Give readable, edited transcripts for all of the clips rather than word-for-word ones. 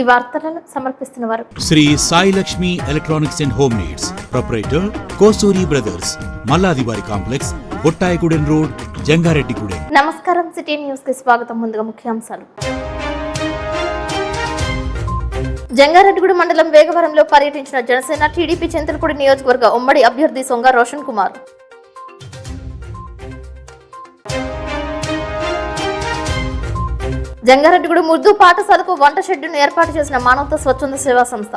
వార్తలను సమర్పిస్తున్న వారు Shri Sai Lakshmi electronics and home needs proprietor Kosuri brothers మల్లాదివారి కాంప్లెక్స్ బొట్టాయిగూడెం రోడ్ జంగారెడ్డిగూడెం. నమస్కారం, సిటీ న్యూస్ కి స్వాగతం. ముందుగా ముఖ్యాంశాలు. జంగారెడ్డిగూడెం మండలం వేగవరంలో పర్యటించిన జనసేన టీడీపీ చింతలపూడి నియోజకవర్గ ఉమ్మడి అభ్యర్థి సొంగ రోషన్ కుమార్. జంగారెడ్డిగూడెం ఉర్దూ పాఠశాలకు వంట షెడ్డును ఏర్పాటు చేసిన మానవతా స్వచ్ఛంద సేవా సంస్థ.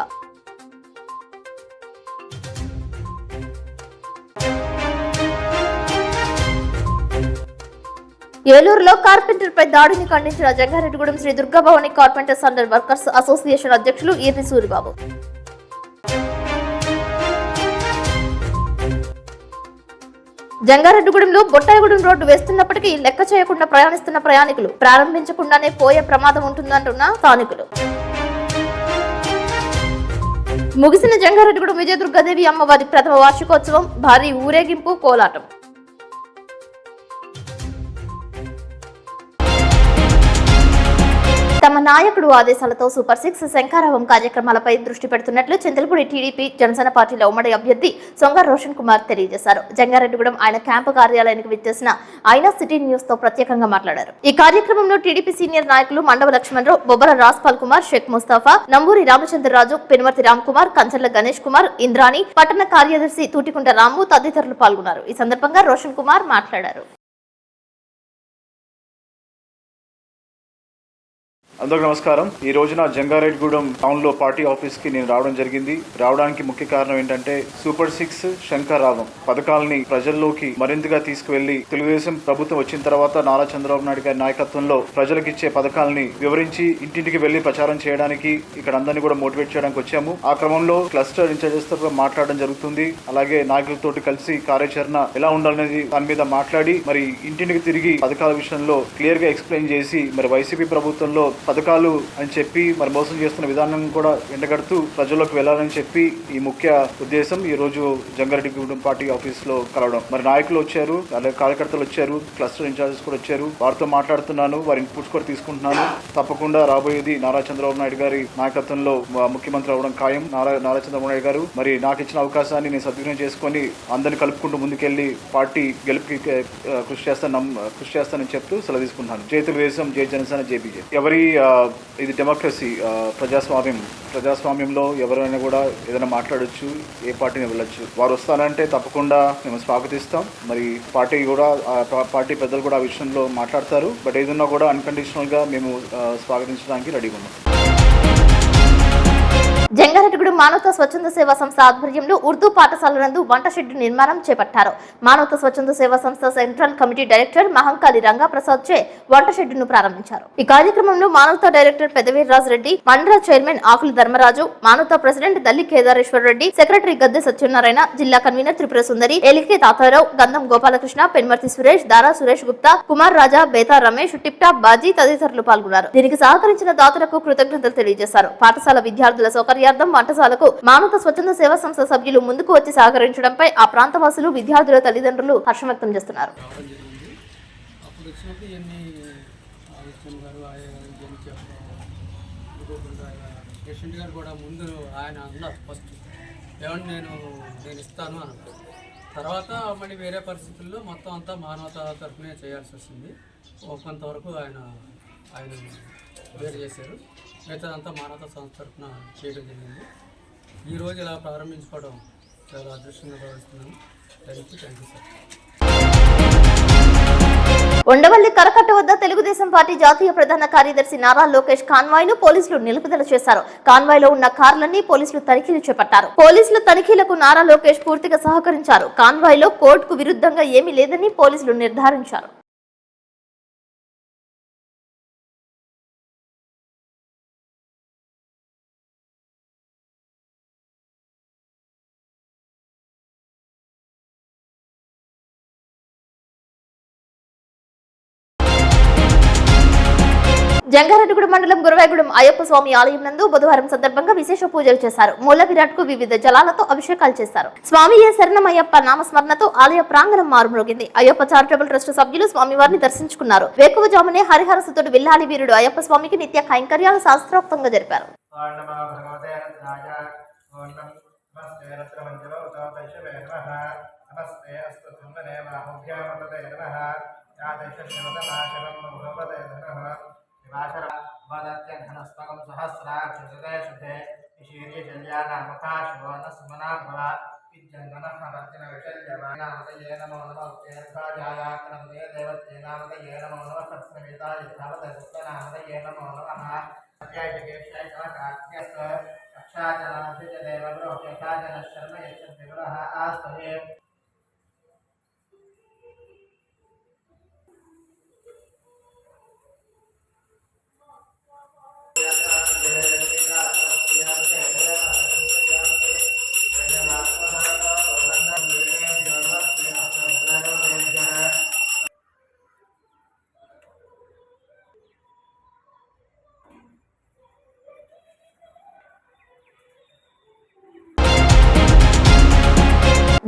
ఏలూరులో కార్పెంటర్పై దాడిని ఖండించిన Jangareddygudem Shri Durgabhavani carpenters and workers association అధ్యక్షులు ఈర్ని సూరిబాబు. జంగారెడ్డిగూడెంలో బొట్టాయిగూడెం రోడ్డు వేస్తున్నప్పటికీ లెక్క చేయకుండా ప్రయాణిస్తున్న ప్రయాణికులు, ప్రారంభించకుండానే పోయే ప్రమాదం ఉంటుందంటున్న స్థానికులు. ముగిసిన జంగారెడ్డిగూడెం విజయదుర్గాదేవి అమ్మవారి ప్రథమ వార్షికోత్సవం, భారీ ఊరేగింపు, కోలాటం. తమ నాయకుడు ఆదేశాలతో సూపర్ 6 శంఖారావం కార్యక్రమాలపై దృష్టి పెడుతున్నట్లు చింతలపూడి టీడీపీ జనసేన పార్టీల ఉమ్మడి అభ్యర్థి సొంగ రోషన్ కుమార్ తెలియజేశారు. జంగారెడ్డిగూడెం ఆయన క్యాంపు కార్యాలయానికి విచ్చేసిన ఆయన సిటీ న్యూస్ తో ప్రత్యేకంగా మాట్లాడారు. ఈ కార్యక్రమంలో టీడీపీ సీనియర్ నాయకులు మండవ లక్ష్మణరావు, బొబ్బర రాజ్పాల్ కుమార్, షేక్ ముస్తాఫా, నంబూరి రామచంద్రరాజు, పెనుమర్తి రామ్ కుమార్, కంచర్ల గణేష్ కుమార్, ఇంద్రాణి, పట్టణ కార్యదర్శి తూటికుంట రాము తదితరులు పాల్గొన్నారు. ఈ సందర్భంగా రోషన్ కుమార్ మాట్లాడారు. అందరికీ నమస్కారం. ఈ రోజున జంగారెడ్డిగూడెం టౌన్ లో పార్టీ ఆఫీస్ కి నేను రావడం జరిగింది. రావడానికి ముఖ్య కారణం ఏంటంటే సూపర్ 6 శంఖారావం పథకాలని ప్రజల్లోకి మరింతగా తీసుకువెళ్లి తెలుగుదేశం ప్రభుత్వం వచ్చిన తర్వాత నారా చంద్రబాబు నాయుడు గారి నాయకత్వంలో ప్రజలకు ఇచ్చే పథకాలని వివరించి ఇంటింటికి వెళ్లి ప్రచారం చేయడానికి ఇక్కడ అందరినీ కూడా మోటివేట్ చేయడానికి వచ్చాము. ఆ క్రమంలో క్లస్టర్ ఇన్ఛార్జెస్ తో మాట్లాడడం జరుగుతుంది. అలాగే నాయకులతో కలిసి కార్యాచరణ ఎలా ఉండాలనేది దాని మీద మాట్లాడి మరి ఇంటింటికి తిరిగి పథకాల విషయంలో క్లియర్ గా ఎక్స్ప్లెయిన్ చేసి మరి వైసీపీ ప్రభుత్వంలో పథకాలు అని చెప్పి మరి మోసం చేస్తున్న విధానం కూడా ఎండగడుతూ ప్రజల్లోకి వెళ్లాలని చెప్పి ఈ ముఖ్య ఉద్దేశం ఈ రోజు జంగారెడ్డిగూడెం పార్టీ ఆఫీస్ లో కలవడం. మరి నాయకులు వచ్చారు, అలాగే కార్యకర్తలు వచ్చారు, క్లస్టర్ ఇన్ఛార్జెస్ కూడా వచ్చారు. వారితో మాట్లాడుతున్నాను, వారి ఇన్పుట్స్ కూడా తీసుకుంటున్నాను. తప్పకుండా రాబోయేది నారా చంద్రబాబు నాయుడు గారి నాయకత్వంలో ముఖ్యమంత్రి అవడం ఖాయం. నారా చంద్రబాబు నాయుడు గారు మరి నాకు ఇచ్చిన అవకాశాన్ని నేను సద్వినియోగం చేసుకుని అందరిని కలుపుకుంటూ ముందుకెళ్లి పార్టీ గెలుపుకి కృషి చేస్తానని చెప్తూ సెలవు తీసుకుంటున్నాను. జై తెలుగుదేశం, జై జనసేన, జై బీజేపీ. ఇది డెమోక్రసీ, ప్రజాస్వామ్యంలో ఎవరైనా కూడా ఏదైనా మాట్లాడొచ్చు, ఏ పార్టీని వెళ్ళొచ్చు. వారు వస్తానంటే తప్పకుండా మేము స్వాగతిస్తాం. మరి పార్టీ పెద్దలు కూడా ఆ విషయంలో మాట్లాడతారు. బట్ ఏదన్నా కూడా అన్కండిషనల్ గా మేము స్వాగతించడానికి రెడీగా ఉన్నాం. జంగారెడ్డిగూడెం మానవతా స్వచ్ఛంద సేవా సంస్థ ఆధ్వర్యంలో ఉర్దూ పాఠశాల నందు వంట షెడ్డు నిర్మాణం చేపట్టారు. మానవతా స్వచ్ఛంద సేవా సంస్థ central committee director Mahankali Rangaprasad చే వంట షెడ్డును ప్రారంభించారు. ఈ కార్యక్రమంలో మానవతా డైరెక్టర్ పెదవీర్రాజ్ రెడ్డి, మండల చైర్మన్ ఆకుల ధర్మరాజు, మానవతా ప్రెసిడెంట్ దల్లి కేదారేశ్వర రెడ్డి, సెక్రటరీ గద్దె సత్యనారాయణ, జిల్లా కన్వీనర్ త్రిపుర సుందరి, ఎలికే తాతారావు, గంధం గోపాలకృష్ణ, పెన్మర్తి సురేష్, దారా సురేష్ గుప్తా, కుమార్ రాజా, బేతా రమేష్, టిప్ టాప్ బాజీ తదితరులు పాల్గొన్నారు. దీనికి సహకరించిన దాతలకు కృతజ్ఞతలు తెలియజేశారు. పాఠశాల విద్యార్థుల సౌకర్యార్థం వంటశాలకు మానవతా స్వచ్ఛంద సేవా సంస్థ సభ్యులు ముందుకు వచ్చి సహకరించడంపై ఆ ప్రాంతవాసులు, విద్యార్థుల తల్లిదండ్రులు హర్షం వ్యక్తం చేస్తున్నారు. నేను ఇస్తాను అనుకో, తర్వాత మళ్ళీ వేరే పరిస్థితుల్లో మొత్తం అంతా మానవతా తరఫునే చేయాల్సి వచ్చింది. కొంతవరకు ఆయన వేరు చేశారు, మిగతా అంతా మానవతా సంస్థ తరఫున చేయడం జరిగింది. ఈరోజు ఇలా ప్రారంభించుకోవడం చాలా అదృష్టంగా భావిస్తున్నాను. Thank you sir. ఉండవల్లి కరకట్ట వద్ద తెలుగుదేశం పార్టీ జాతీయ ప్రధాన కార్యదర్శి నారా లోకేష్ కాన్వాయ్ ను పోలీసులు నిలుపుదల చేశారు. కాన్వాయ్ లో ఉన్న కార్లన్నీ పోలీసులు తనిఖీలు చేపట్టారు. పోలీసుల తనిఖీలకు నారా లోకేష్ పూర్తిగా సహకరించారు. కాన్వాయ్ లో కోర్టుకు విరుద్ధంగా ఏమీ లేదని పోలీసులు నిర్ధారించారు. జంగారెడ్డిగూడెం మండలం గురవాయగూడెం అయ్యప్ప స్వామి ఆలయం నందు బుధవారం సందర్భంగా విశేష పూజలు చేశారు. మూల విరాట్ కు వివిధ జలాలతో అభిషేకాలు చేశారు. స్వామియే శరణమయ్యప్ప నామస్మరణతో ఆలయ ప్రాంగణం మారుమ్రోగింది. అయ్యప్ప చారిటబుల్ ట్రస్ట్ సభ్యులు స్వామివారిని దర్శించుకున్నారు. వేకువజామునే హరిహరసుతుడు విల్లాలి వీరుడు అయ్యప్ప స్వామికి నిత్య కైంకర్యాలు శాస్త్రోక్తంగా జరిపారు. घनस्पगम सहस्राक्षुते शुद्धे शीर्य जल्यानामका शिवोन सुमना भव विद्यंगनः भक्तिन विषयमानामतये नमो नमः उत्तेर्काजायाकनमते देवतेनामतये नमो नमः तत्सविता यथावत सुप्तनामतये नमो नमः अध्यायकेशय कनकाग्न्यस्त रक्षाजनाभिज देवगुरो केशाजन शर्म यच्छद्विग्रह आस्तवे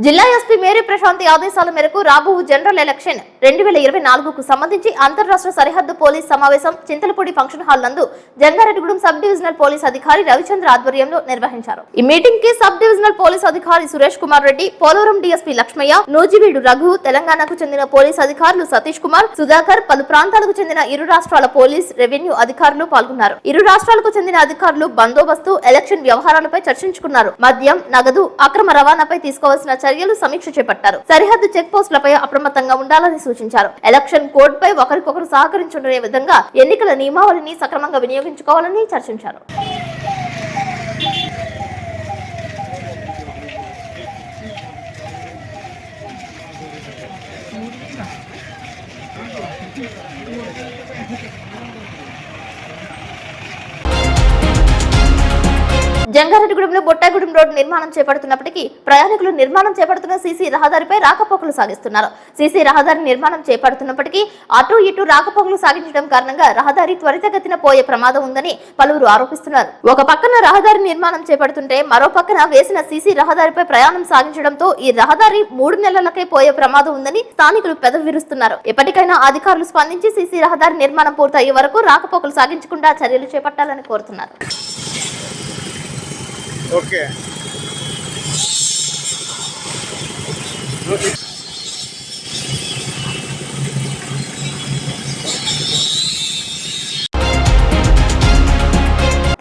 జిల్లా ఎస్పీ మేరీ ప్రశాంతి ఆదేశాల మేరకు రాబో జనరల్ ఎలక్షన్ 2024కు సంబంధించి అంతర్రాష్ట్ర సరిహద్దు పోలీస్ సమావేశం చింతలపూడి ఫంక్షన్ హాల్ నందు జంగారెడ్డిగూడెం సబ్ డివిజనల్ పోలీస్ అధికారి రవిచంద్ర ఆధ్వర్యంలో నిర్వహించారు. ఈ మీటింగ్ కి సబ్ డివిజనల్ పోలీస్ అధికారి సురేష్ కుమార్ రెడ్డి, పోలవరం డీఎస్పీ లక్ష్మయ్య, నూజివీడు రఘు, తెలంగాణకు చెందిన పోలీస్ అధికారులు సతీష్ కుమార్, సుధాకర్, పలు ప్రాంతాలకు చెందిన ఇరు రాష్ట్రాల పోలీస్, రెవెన్యూ అధికారులు పాల్గొన్నారు. ఇరు రాష్ట్రాలకు చెందిన అధికారులు బందోబస్తు, ఎలక్షన్ వ్యవహారాలపై చర్చించుకున్నారు. మద్యం, నగదు అక్రమ రవాణాపై తీసుకోవాల్సిన చర్యలు సమీక్ష చేపట్టారు. సరిహద్దు చెక్ పోస్టులపై అప్రమత్తంగా ఉండాలని సూచించారు. ఎలక్షన్ కోడ్ పై ఒకరికొకరు సహకరించుకునే విధంగా ఎన్నికల నియమావళిని సక్రమంగా వినియోగించుకోవాలని చర్చించారు. జంగారెడ్డిగూడెంలో బొట్టాయిగూడెం రోడ్డు నిర్మాణం చేపడుతున్నప్పటికీ ప్రయాణికులు నిర్మాణం చేపడుతున్న సీసీ రహదారిపై రాకపోకలు సాగిస్తున్నారు. సీసీ రహదారి నిర్మాణం చేపడుతున్నప్పటికీ అటు ఇటు రాకపోకలు సాగించడం కారణంగా రహదారి త్వరితగతిన పోయే ప్రమాదం ఉందని పలువురు ఆరోపిస్తున్నారు. ఒక పక్కన రహదారి నిర్మాణం చేపడుతుంటే మరో పక్కన వేసిన సీసీ రహదారిపై ప్రయాణం సాగించడంతో ఈ రహదారి 3 నెలలకే పోయే ప్రమాదం ఉందని స్థానికులు పెదవి విరుస్తున్నారు. ఎప్పటికైనా అధికారులు స్పందించి సీసీ రహదారి నిర్మాణం పూర్తయ్యే వరకు రాకపోకలు సాగించకుండా చర్యలు చేపట్టాలని కోరుతున్నారు. ఓకే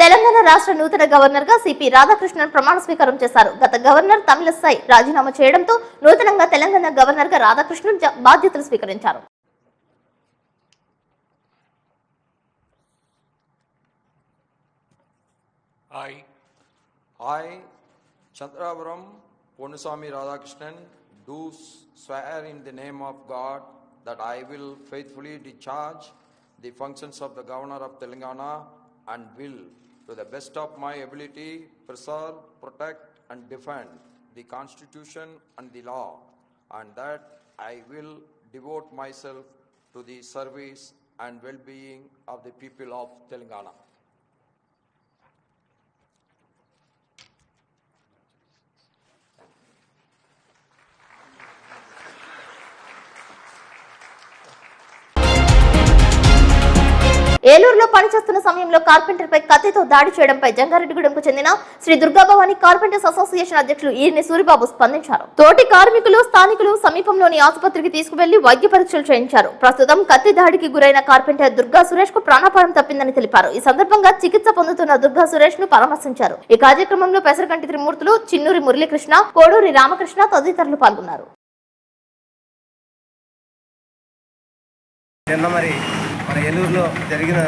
తెలంగాణ రాష్ట్ర నూతన గవర్నర్ గా సిపి రాధాకృష్ణన్ ప్రమాణ స్వీకారం చేశారు. గత గవర్నర్ తమిళసై రాజీనామా చేయడంతో నూతనంగా తెలంగాణ గవర్నర్ గా రాధాకృష్ణన్ బాధ్యతలు స్వీకరించారు. I, Chandravaram Ponusami Radhakrishnan, do swear in the name of God that I will faithfully discharge the functions of the Governor of Telangana and will, to the best of my ability, preserve, protect and defend the Constitution and the law, and that I will devote myself to the service and well-being of the people of Telangana. ఏలూరులో పనిచేస్తున్న సమయంలో carpenter పై కత్తితో దాడి చేయడంపై జంగారెడ్డిగూడెంకు చెందిన Shri Durgabhavani carpenters association అధ్యక్షులు ఈర్ని సూరిబాబు స్పందించారు. తోటి కార్మికులు స్థానికులు సమీపంలోని ఆసుపత్రికి తీసుకువెళ్లి వైద్య పరీక్షలు చేయించారు. ప్రస్తుతం కత్తి దాడికి గురైన కార్పెంటర్ దుర్గా సురేష్ కు ప్రాణాపాయం తప్పిందని తెలిపారు. ఈ సందర్భంగా చికిత్స పొందుతున్న దుర్గా సురేష్ ను పరామర్శించారు. ఈ కార్యక్రమంలో పెసరకంటి త్రిమూర్తులు, చిన్నూరి మురళీకృష్ణ, కోడూరి రామకృష్ణ తదితరులు పాల్గొన్నారు. మన ఏలూరులో జరిగిన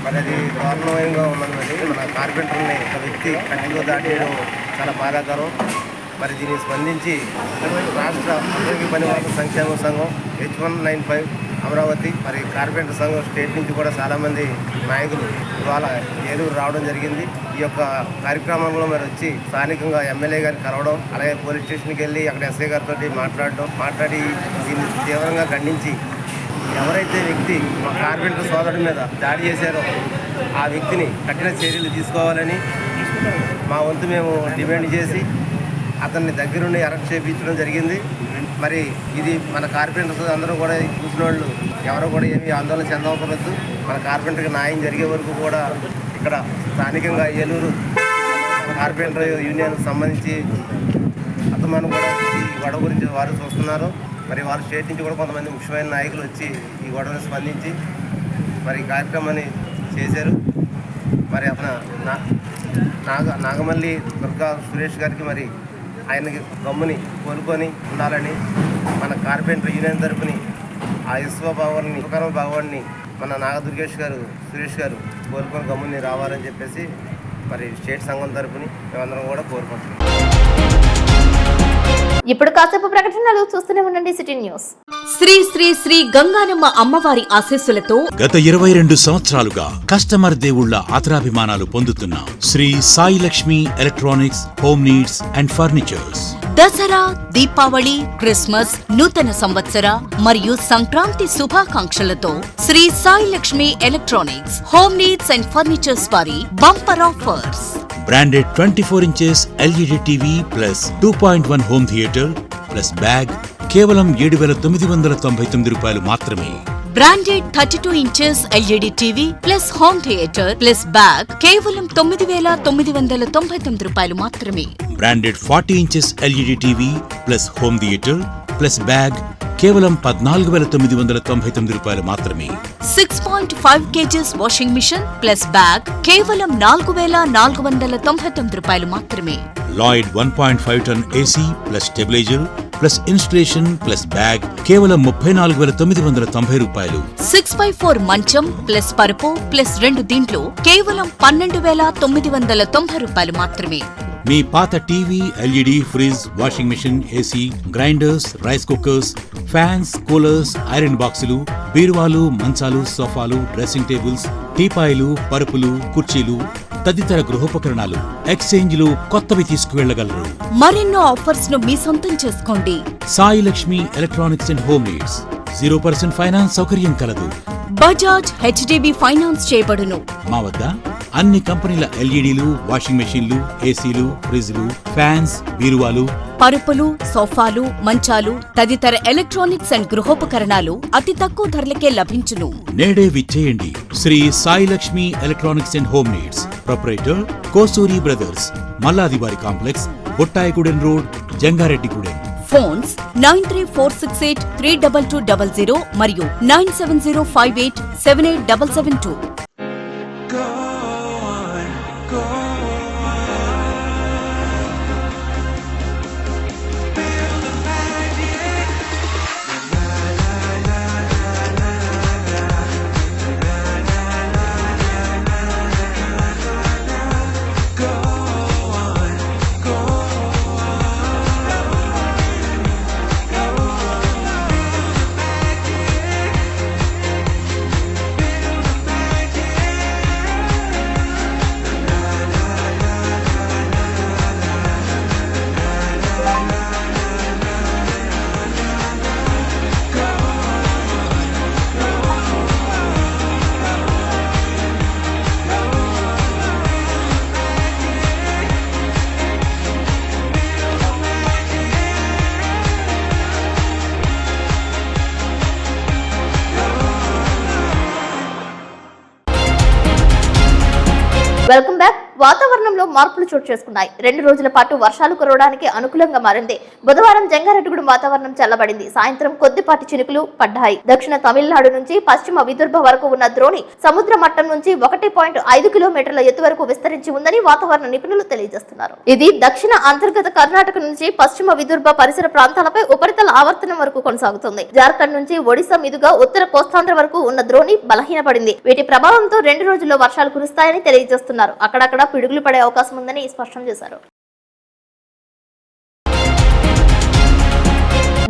అది దారుణంగా ఉన్నది. మన కార్పెంటర్ని ఒక వ్యక్తి కత్తితో దాటేయడం చాలా బాధాకరం. దీన్ని స్పందించి రాష్ట్ర ఆరోగ్య పనివాళ్ళ సంక్షేమ సంఘం H195 అమరావతి కార్పెంటర్ సంఘం స్టేట్ నుంచి కూడా చాలామంది నాయకులు ఇవాళ ఏలూరు రావడం జరిగింది. ఈ యొక్క కార్యక్రమంలో వచ్చి స్థానికంగా ఎమ్మెల్యే గారిని కలవడం, అలాగే పోలీస్ స్టేషన్కి వెళ్ళి అక్కడ ఎస్ఐ గారితో మాట్లాడి దీన్ని తీవ్రంగా ఖండించి ఎవరైతే వ్యక్తి మా కార్పెంటర్ సోదరుడి మీద దాడి చేశారో ఆ వ్యక్తిని కఠిన చర్యలు తీసుకోవాలని మా వంతు మేము డిమాండ్ చేసి అతన్ని దగ్గరుండి అరెస్ట్ చేయించడం జరిగింది. మరి ఇది మన కార్పెంటర్స్ అందరూ కూడా చూసిన వాళ్ళు ఎవరు కూడా ఏమీ ఆందోళన చెందవకూడదు. మన కార్పెంటర్కి న్యాయం జరిగే వరకు కూడా ఇక్కడ స్థానికంగా ఏలూరు కార్పెంటర్ యూనియన్ సంబంధించి అతను కూడా ఈ గొడవ గురించి వారు చూస్తున్నారు. మరి వారు స్టేట్ నుంచి కూడా కొంతమంది ముఖ్యమైన నాయకులు వచ్చి ఈ గొడవను స్పందించి మరి ఈ కార్యక్రమాన్ని చేశారు. మరి అతను నాగమల్లి దుర్గా సురేష్ గారికి మరి ఆయనకి గమ్ముని కోలుకొని ఉండాలని మన కార్పెంటర్ యూనియన్ తరపుని ఆ విశ్వభావాన్ని భావాన్ని మన నాగదుర్గేష్ గారు సురేష్ గారు కోలుకొని గమ్ముని రావాలని చెప్పేసి మరి స్టేట్ సంఘం తరపుని మేమందరం కూడా కోరుకుంటున్నాం. ఇప్పుడు కాసేపు ప్రకటనలు చూస్తూనే ఉండండి సిటీ న్యూస్. శ్రీ శ్రీ శ్రీ గంగానమ్మ అమ్మవారి ఆశీస్సులతో గత 22 సంవత్సరాలుగా కస్టమర్ దేవుళ్ల ఆదరాభిమానాలు పొందుతున్న Shri Sai Lakshmi electronics home needs and furnitures Dasara, Deepavali, Christmas, నూతన సంవత్సర మరియు సంక్రాంతి శుభాకాంక్షలతో Shri Sai Lakshmi electronics home needs and furnitures వారి bumper offers. Branded 24 inches LED TV plus 2.1 home theatre plus bag కేవలం 7,999 రూపాయలు మాత్రమే. Branded 32 inches LED TV plus home theatre plus bag కేవలం 9,999 రూపాయలు మాత్రమే. Branded 40 inches LED TV plus home theatre plus bag కేవలం 14,999 రూపాయలు మాత్రమే. 6.5 KGs washing machine plus bag కేవలం 4,499 రూపాయలు మాత్రమే. Lloyd 1.5 ton AC plus stabiliser plus installation plus bag కేవలం 34,990 రూపాయలు. 6x4 మంచం ప్లస్ పరుపు ప్లస్ 2 దీంట్లో కేవలం 12,990 రూపాయలు మాత్రమే. మీ పాత TV, LED, fridge, washing machine, AC, grinders, rice cookers, fans, coolers, iron బాక్సులు, బీరువాలు, మంచాలు, సోఫాలు, డ్రెస్సింగ్ టేబుల్స్, టీపాయిలు, పరుపులు, కుర్చీలు తదితర గృహోపకరణాలు ఎక్స్చేంజ్లు కొత్తవి తీసుకువెళ్లగలరు. మరెన్నో ఆఫర్స్ ను మీ సొంతం చేసుకోండి. Sai Lakshmi electronics and home needs 0% finance సౌకర్యం కలదు. బజాజ్ హెచ్డిబి ఫైనాన్స్ చేయబడును. మా వద్ద అన్ని కంపెనీల ఎల్ఈడీలు, వాషింగ్ మెషీన్లు, ఏసీలు, ఫ్రిజ్లు, ఫ్యాన్స్, బీరువాలు, పరుపులు, సోఫాలు, మంచాలు తదితర ఎలక్ట్రానిక్స్ అండ్ గృహోపకరణాలు అతి తక్కువ ధరలకే లభించును. నేడే విచ్చేయండి. Shri Sai Lakshmi electronics and home needs proprietor Kosuri brothers, మల్లాదివారి complex, Bottayigudem road, Jangareddygudem. Phones 9346832200 మరియు 9705878772. Welcome back. వాతావరణంలో మార్పులు చోటు చేసుకున్నాయి. 2 రోజుల పాటు వర్షాలు కురవడానికి అనుకూలంగా మారింది. బుధవారం జంగారెడ్డిగూడెం వాతావరణం చల్లబడింది. సాయంత్రం కొద్దిపాటి చినుకులు పడ్డాయి. దక్షిణ తమిళనాడు నుంచి పశ్చిమ విదర్భ వరకు ఉన్న ద్రోణి సముద్ర మట్టం నుంచి 1.5 కిలోమీటర్ల ఎత్తు వరకు విస్తరించి ఉందని వాతావరణ నిపుణులు తెలియజేస్తున్నారు. ఇది దక్షిణ అంతర్గత కర్ణాటక నుంచి పశ్చిమ విదర్భ పరిసర ప్రాంతాలపై ఉపరితల ఆవర్తనం వరకు కొనసాగుతుంది. జార్ఖండ్ నుంచి ఒడిశా మీదుగా ఉత్తర కోస్తాంధ్ర వరకు ఉన్న ద్రోణి బలహీనపడింది. వీటి ప్రభావంతో 2 రోజుల్లో వర్షాలు కురుస్తాయని తెలియజేస్తున్నారు. అక్కడక్కడ పిడుగులు పడే అవకాశం ఉందని స్పష్టం చేశారు.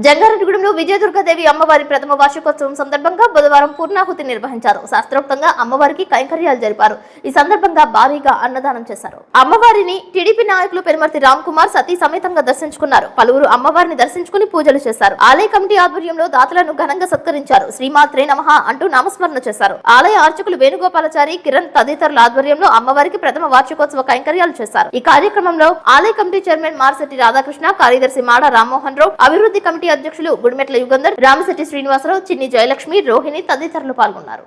జంగారెడ్డిగూడెంలో విజయదుర్గాదేవి అమ్మవారి ప్రథమ వార్షికోత్సవం సందర్భంగా బుధవారం పూర్ణాహుతి నిర్వహించారు. శాస్త్రోక్తంగా అమ్మవారికి కైంకర్యాలు జరిపారు. ఈ సందర్భంగా భారీగా అన్నదానం చేశారు. అమ్మవారిని టీడీపీ నాయకులు పెనుమర్తి రామ్ కుమార్ సతీ సమేతంగా దర్శించుకున్నారు. పలువురు అమ్మవారిని దర్శించుకుని పూజలు చేశారు. ఆలయ కమిటీ ఆధ్వర్యంలో దాతలను ఘనంగా సత్కరించారు. శ్రీమాత్రే నమః అంటూ నామస్మరణ చేశారు. ఆలయ అర్చకులు వేణుగోపాలాచారి, కిరణ్ తదితరుల ఆధ్వర్యంలో అమ్మవారికి ప్రథమ వార్షికోత్సవ కైంకర్యాలు చేశారు. ఈ కార్యక్రమంలో ఆలయ కమిటీ చైర్మన్ మార్సెట్టి రాధాకృష్ణ, కార్యదర్శి మాడ రామ్మోహన్ రావు, అభివృద్ధి కమిటీ అధ్యక్షులు గుడిమెట్ల యుగంధర్, రామశెట్టి శ్రీనివాసరావు, చిన్ని జయలక్ష్మి, రోహిణి తదితరులు పాల్గొన్నారు.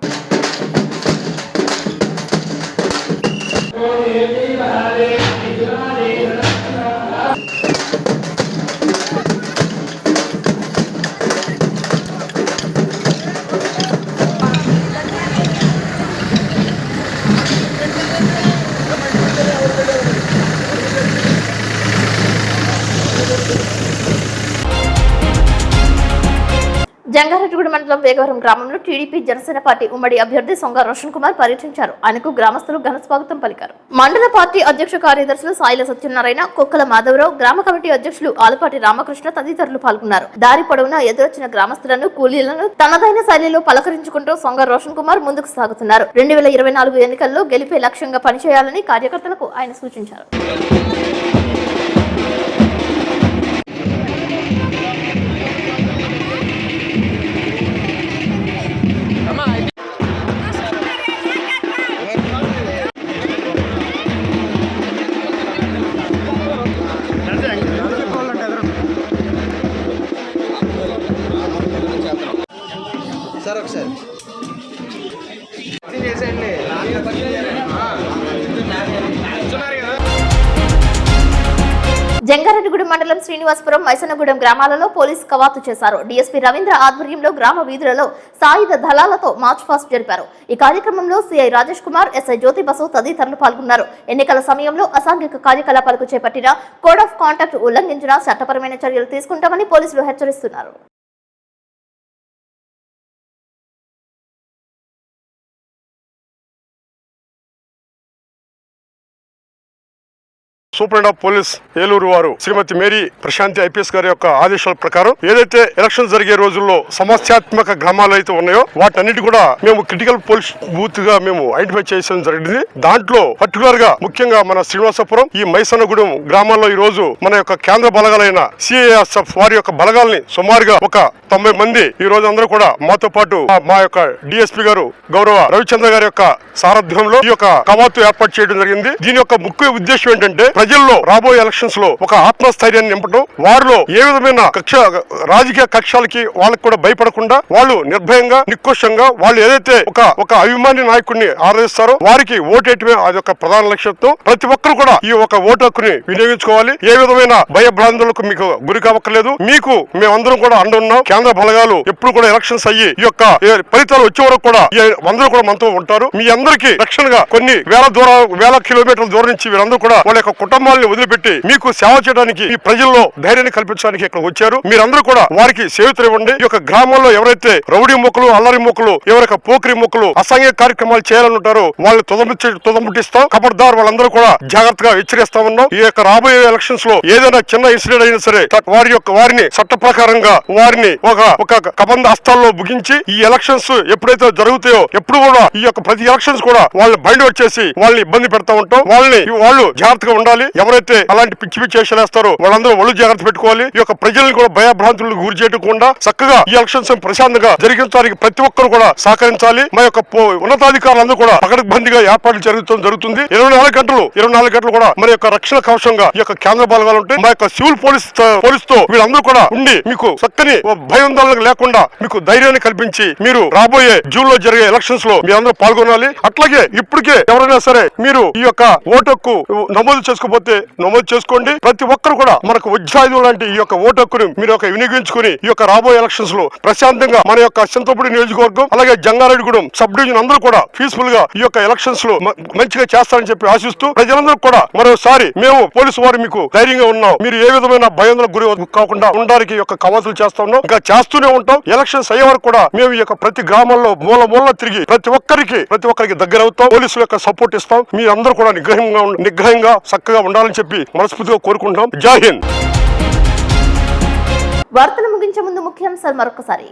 జంగారెడ్డిగూడెం మండలం వేగవరం గ్రామంలో టీడీపీ జనసేన పార్టీ ఉమ్మడి అభ్యర్థి సొంగ రోషన్ కుమార్ పర్యటించారు. ఆయనకు గ్రామస్తులు ఘన స్వాగతం పలికారు. మండల పార్టీ అధ్యక్ష కార్యదర్శులు సాయిల సత్యనారాయణ, కొక్కల మాధవరావు, గ్రామ కమిటీ అధ్యక్షులు ఆలపాటి రామకృష్ణ తదితరులు పాల్గొన్నారు. దారి పొడవునా ఎదురొచ్చిన గ్రామస్తులను, కూలీలను తనదైన శైలిలో పలకరించుకుంటూ సొంగ రోషన్ కుమార్ ముందుకు సాగుతున్నారు. 2024 ఎన్నికల్లో గెలిపే లక్ష్యంగా పనిచేయాలని కార్యకర్తలకు ఆయన సూచించారు. సార్ ఒకసారి జంగారెడ్డిగూడెం మండలం శ్రీనివాసపురం, మైసనగూడెం గ్రామాలలో పోలీసు కవాతు చేశారు. డీఎస్పీ రవీంద్ర ఆధ్వర్యంలో గ్రామ వీధులలో సాయుధ దళాలతో మార్చ్ పాస్ట్ జరిపారు. ఈ కార్యక్రమంలో సిఐ రాజేష్ కుమార్, ఎస్ఐ జ్యోతి బసు తదితరులు పాల్గొన్నారు. ఎన్నికల సమయంలో అసాంఘిక కార్యకలాపాలకు చేపట్టిన కోడ్ ఆఫ్ కాంటాక్ట్ ఉల్లంఘించిన చట్టపరమైన చర్యలు తీసుకుంటామని పోలీసులు హెచ్చరిస్తున్నారు. సూపరింటెండెంట్ ఆఫ్ పోలీస్ ఏలూరు వారు శ్రీమతి మేరీ ప్రశాంతి ఐపీఎస్ గారి యొక్క ఆదేశాల ప్రకారం ఏదైతే ఎలక్షన్ జరిగే రోజుల్లో సమస్యాత్మక గ్రామాలు అయితే ఉన్నాయో వాటన్నిటి కూడా మేము క్రిటికల్ పోలీస్ బూత్ గా మేము ఐడెంటిఫై చేయడం జరిగింది. దాంట్లో పర్టికులర్ గా ముఖ్యంగా మన శ్రీనివాసపురం, ఈ మైసనగూడెం గ్రామాల్లో ఈ రోజు మన యొక్క కేంద్ర బలగాలైన సిఐఎస్ఎఫ్ వారి యొక్క బలగాల్ని సుమారుగా ఒక 90 మంది ఈ రోజు అందరూ కూడా మాతో పాటు మా యొక్క డిఎస్పీ గారు గౌరవ రవిచంద్ర గారి యొక్క సారథ్యంలో ఈ యొక్క కవాతు ఏర్పాటు చేయడం జరిగింది. దీని యొక్క ముఖ్య ఉద్దేశం ఏంటంటే ప్రజల్లో రాబోయే ఎలక్షన్స్ లో ఒక ఆత్మస్థైర్యాన్ని నింపడం, వారిలో ఏ విధమైన రాజకీయ కక్షలకి వాళ్ళకి కూడా భయపడకుండా వాళ్ళు నిర్భయంగా నిక్కుషంగా వాళ్ళు ఏదైతే ఒక అభిమాని నాయకుడిని ఆరాధిస్తారో వారికి ఓటేయటమే అది ఒక ప్రధాన లక్ష్యంతో ప్రతి ఒక్కరు కూడా ఈ ఒక ఓటు హక్కుని వినియోగించుకోవాలి. ఏ విధమైన భయభ్రాంతులకు మీకు గురి కావక్కర్లేదు. మీకు మేమందరం కూడా అండ ఉన్నాం. కేంద్ర బలగాలు ఎప్పుడు కూడా ఎలక్షన్స్ అయ్యి ఈ యొక్క ఫలితాలు వచ్చే వరకు కూడా అందరూ కూడా మనతో ఉంటారు. మీ అందరికీ రక్షణగా కొన్ని వేల కిలోమీటర్ల దూరం నుంచి వీరందరూ కూడా వాళ్ళ యొక్క కుటుంబాలను వదిలిపెట్టి మీకు సేవ చేయడానికి ఈ ప్రజల్లో ధైర్యాన్ని కల్పించడానికి ఇక్కడ వచ్చారు. మీరందరూ కూడా వారికి సేవలు ఇవ్వండి. ఈ యొక్క గ్రామంలో ఎవరైతే రౌడీ మొక్కలు, అల్లరి మొక్కలు, ఎవరైనా పోకిరి మొక్కలు, అసాంఘిక కార్యక్రమాలు చేయాలని ఉంటారో వాళ్ళు తుదముట్టిస్తాం. కబడ్దార్ వాళ్ళందరూ కూడా జాగ్రత్తగా హెచ్చరిస్తా ఉన్నాం. ఈ యొక్క రాబోయే ఎలక్షన్స్ లో ఏదైనా చిన్న ఇన్సిడెంట్ అయినా సరే వారిని చట్ట ప్రకారంగా వారిని ఒక కబంధ హస్తాల్లో ముగించి ఈ ఎలక్షన్స్ ఎప్పుడైతే జరుగుతాయో ఎప్పుడు కూడా ఈ యొక్క ప్రతి ఎలక్షన్స్ కూడా వాళ్ళని బైండ్ అవుట్ చేసి వాళ్ళని ఇబ్బంది పెడతా ఉంటాం. వాళ్ళు జాగ్రత్తగా ఉండాలి. ఎవరైతే అలాంటి పిచ్చి చేసేస్తారో వాళ్ళందరూ ఒళ్ళు జాగ్రత్త పెట్టుకోవాలి. ఈ యొక్క ప్రజల్ని కూడా భయభ్రాంతులకు గురి చేయకుండా చక్కగా ఈ ఎలక్షన్స్ ప్రశాంతంగా జరిగించడానికి ప్రతి ఒక్కరు కూడా సహకరించాలి. మా యొక్క ఉన్నతాధికారులందరూ కూడా పకడ్బందీగా ఏర్పాట్లు జరుగుతుంది. 24 గంటలు కూడా మన యొక్క రక్షణ కవచంగా ఈ యొక్క కేంద్ర బలగాలు ఉంటాయి. మా యొక్క సివిల్ పోలీస్ తో వీళ్ళందరూ కూడా ఉండి మీకు చక్కని భయోందోళన లేకుండా మీకు ధైర్యాన్ని కల్పించి మీరు రాబోయే జూన్ లో జరిగే ఎలక్షన్స్ లో మీరందరూ పాల్గొనాలి. అట్లాగే ఇప్పటికే ఎవరైనా సరే మీరు ఈ యొక్క ఓటు హక్కు నమోదు చేసుకోకపోతే నమోదు చేసుకోండి. ప్రతి ఒక్కరు కూడా మనకు వజ్రాయుధం లాంటి ఈ యొక్క ఓటు హక్కుని మీరు వినియోగించుకుని ఈ యొక్క రాబోయే ఎలక్షన్స్ లో ప్రశాంతంగా మన యొక్క చింతపూడి నియోజకవర్గం అలాగే జంగారెడ్డిగూడెం సబ్ డివిజన్ అందరూ కూడా పీస్ఫుల్ గా ఈ యొక్క ఎలక్షన్స్ లో మంచిగా చేస్తారని చెప్పి ఆశిస్తూ ప్రజలందరూ కూడా మరోసారి మేము పోలీసు వారు మీకు ధైర్యంగా ఉన్నాం. మీరు ఏ విధమైన భయాందోళనకు గురి కాకుండా ఉండడానికి యొక్క కవాతులు చేస్తా ఉన్నాం. ఇంకా చేస్తూనే ఉంటాం. ఎలక్షన్స్ అయ్యే వరకు కూడా మేము ఈ యొక్క ప్రతి గ్రామాల్లో మూల తిరిగి ప్రతి ఒక్కరికి దగ్గర అవుతాం. పోలీసుల యొక్క సపోర్ట్ ఇస్తాం. మీరందరూ కూడా నిగ్రహంగా చక్కగా ఉండాలని చెప్పి మనస్ఫూర్తిగా కోరుకుంటున్నాం. జై హింద్. వార్తలు ముగించే ముందు ముఖ్యాంశాలు మరొకసారి.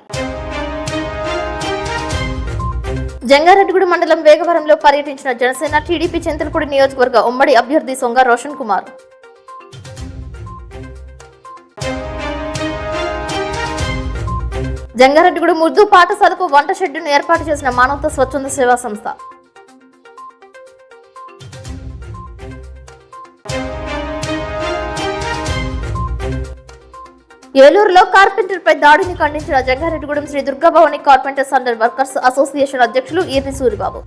జంగారెడ్డిగూడెం మండలం వేగవరంలో పర్యటించిన జనసేన టీడీపీ చింతలపూడి నియోజకవర్గ ఉమ్మడి అభ్యర్థి సొంగ రోషన్ కుమార్. జంగారెడ్డిగూడెం ఉర్దూ పాఠశాలకు వంట షెడ్డును ఏర్పాటు చేసిన మానవతా స్వచ్ఛంద సేవా సంస్థ. ఏలూరులో కార్పెంటర్పై దాడిని ఖండించిన Jangareddygudem Shri Durgabhavani carpenters and workers association అధ్యక్షులు ఈర్ని సూరిబాబు.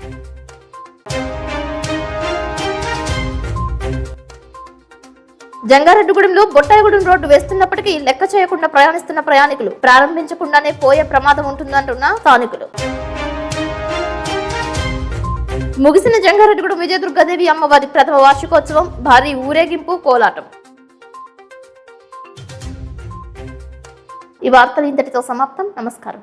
జంగారెడ్డిగూడెంలో బొట్టాయిగూడెం రోడ్డు వేస్తున్నప్పటికీ లెక్క చేయకుండా ప్రయాణిస్తున్న ప్రయాణికులు, ప్రారంభించకుండానే పోయే ప్రమాదం ఉంటుందంటున్న స్థానికులు. ముగిసిన జంగారెడ్డిగూడెం విజయదుర్గాదేవి అమ్మవారి ప్రథమ వార్షికోత్సవం, భారీ ఊరేగింపు, కోలాటం. ఈ వార్తలు ఇంతటితో సమాప్తం. నమస్కారం.